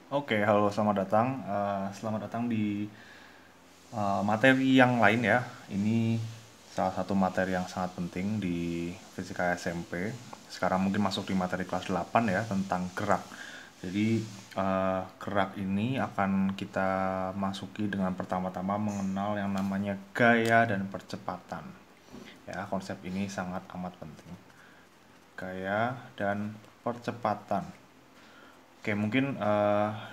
Oke, halo, selamat datang. Selamat datang di materi yang lain ya. Ini salah satu materi yang sangat penting di fisika SMP. Sekarang mungkin masuk di materi kelas 8 ya, tentang gerak. Jadi, gerak ini akan kita masuki dengan pertama-tama mengenal yang namanya gaya dan percepatan. Ya, konsep ini sangat amat penting. Gaya dan percepatan. Oke, mungkin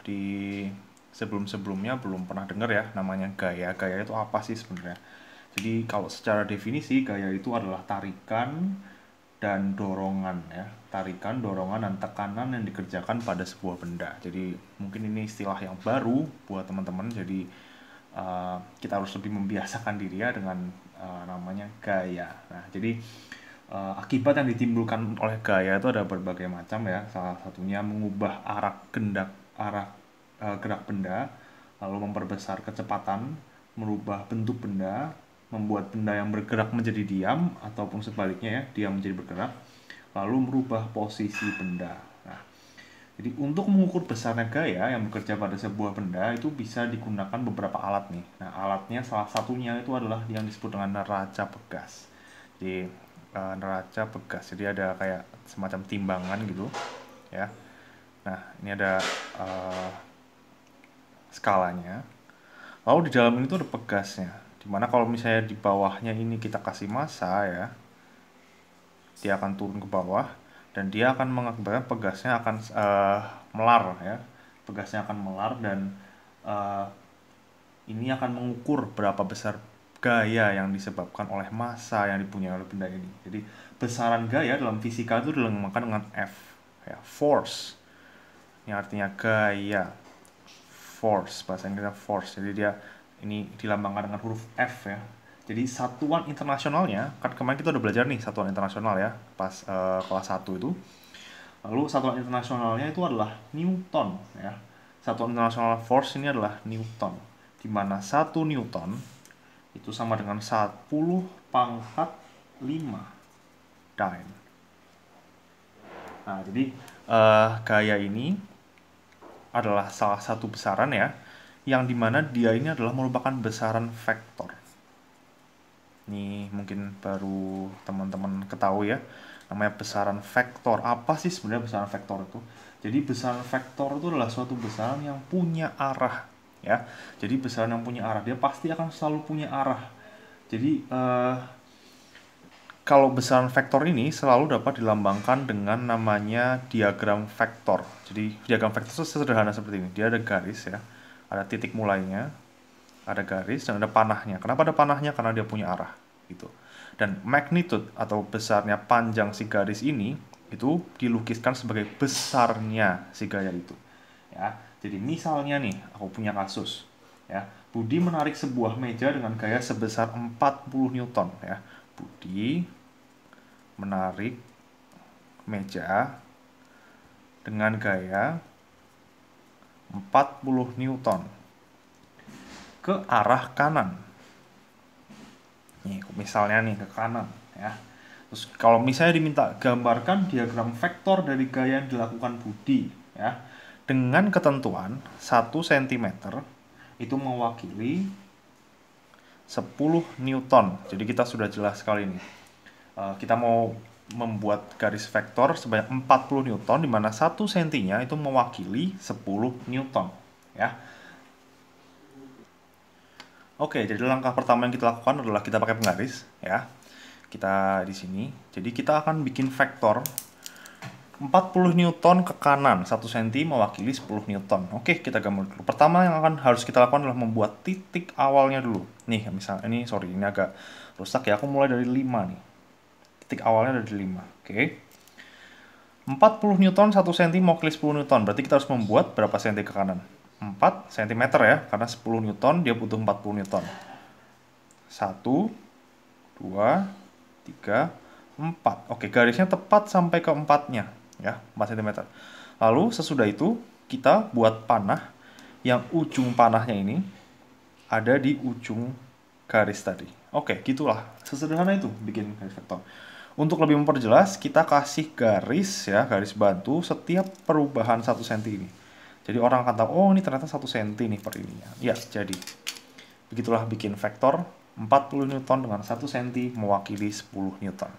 di sebelum-sebelumnya belum pernah dengar ya namanya gaya. Gaya itu apa sih sebenarnya? Jadi kalau secara definisi gaya itu adalah tarikan dan dorongan ya. Tarikan, dorongan, dan tekanan yang dikerjakan pada sebuah benda. Jadi mungkin ini istilah yang baru buat teman-teman. Jadi kita harus lebih membiasakan diri ya dengan namanya gaya. Nah, jadi akibat yang ditimbulkan oleh gaya itu ada berbagai macam ya. Salah satunya mengubah arah gerak benda, lalu memperbesar kecepatan, merubah bentuk benda, membuat benda yang bergerak menjadi diam ataupun sebaliknya ya, diam menjadi bergerak, lalu merubah posisi benda. Nah, jadi untuk mengukur besarnya gaya yang bekerja pada sebuah benda itu bisa digunakan beberapa alat nih. Nah, alatnya salah satunya itu adalah yang disebut dengan neraca pegas. Jadi neraca pegas. Jadi ada kayak semacam timbangan gitu, ya. Nah, ini ada uh, skalanya. Lalu di dalam ini tuh ada pegasnya. Dimana kalau misalnya di bawahnya ini kita kasih massa ya, dia akan turun ke bawah dan dia akan mengakibatkan pegasnya akan melar ya. Pegasnya akan melar dan uh, ini akan mengukur berapa besar gaya yang disebabkan oleh massa yang dipunyai oleh benda ini. Jadi besaran gaya dalam fisika itu dilambangkan dengan F ya, force. Ini artinya gaya. Force, bahasa Inggrisnya force. Jadi dia ini dilambangkan dengan huruf F ya. Jadi satuan internasionalnya, kan kemarin kita udah belajar nih satuan internasional ya, pas kelas 1 itu. Lalu satuan internasionalnya itu adalah Newton ya. Satuan internasional force ini adalah Newton. Di mana 1 Newton itu sama dengan 10 pangkat 5 dyne. Nah, jadi gaya ini adalah salah satu besaran ya, yang dimana dia ini adalah merupakan besaran vektor. Ini mungkin baru teman-teman ketahui ya, namanya besaran vektor. Apa sih sebenarnya besaran vektor itu? Jadi besaran vektor itu adalah suatu besaran yang punya arah ya. Jadi besaran yang punya arah, dia pasti akan selalu punya arah. Jadi kalau besaran vektor ini selalu dapat dilambangkan dengan namanya diagram vektor. Jadi diagram vektor itu sederhana seperti ini. Dia ada garis ya, ada titik mulainya, ada garis, dan ada panahnya. Kenapa ada panahnya? Karena dia punya arah gitu. Dan magnitude atau besarnya panjang si garis ini itu dilukiskan sebagai besarnya si gaya itu. Ya, jadi misalnya nih, aku punya kasus ya. Budi menarik sebuah meja dengan gaya sebesar 40 Newton ya. Budi menarik meja dengan gaya 40 Newton ke arah kanan. Nih, misalnya nih ke kanan ya. Terus kalau misalnya diminta gambarkan diagram vektor dari gaya yang dilakukan Budi ya, dengan ketentuan 1 cm itu mewakili 10 Newton. Jadi kita sudah jelas sekali nih. Kita mau membuat garis vektor sebanyak 40 Newton, di mana 1 sentinya itu mewakili 10 Newton ya. Oke, jadi langkah pertama yang kita lakukan adalah kita pakai penggaris ya. Kita di sini. Jadi kita akan bikin vektor 40 Newton ke kanan, 1 cm mewakili 10 Newton. Oke, kita gambar dulu. Pertama yang harus kita lakukan adalah membuat titik awalnya dulu. Nih, misalnya ini agak rusak ya. Aku mulai dari 5 nih. Titik awalnya dari 5. Oke. 40 Newton 1 cm mewakili 10 Newton. Berarti kita harus membuat berapa cm ke kanan? 4 cm ya, karena 10 Newton dia butuh 40 Newton. 1, 2, 3, 4. Oke, garisnya tepat sampai ke 4-nya ya, 4 cm. Lalu sesudah itu kita buat panah yang ujung panahnya ini ada di ujung garis tadi. Oke, gitulah. Sesederhana itu bikin garis vektor. Untuk lebih memperjelas, kita kasih garis ya, garis bantu setiap perubahan 1 cm ini. Jadi orang akan tahu, oh ini ternyata 1 cm nih per ininya. Ya, jadi begitulah bikin vektor 40 Newton dengan 1 cm mewakili 10 Newton.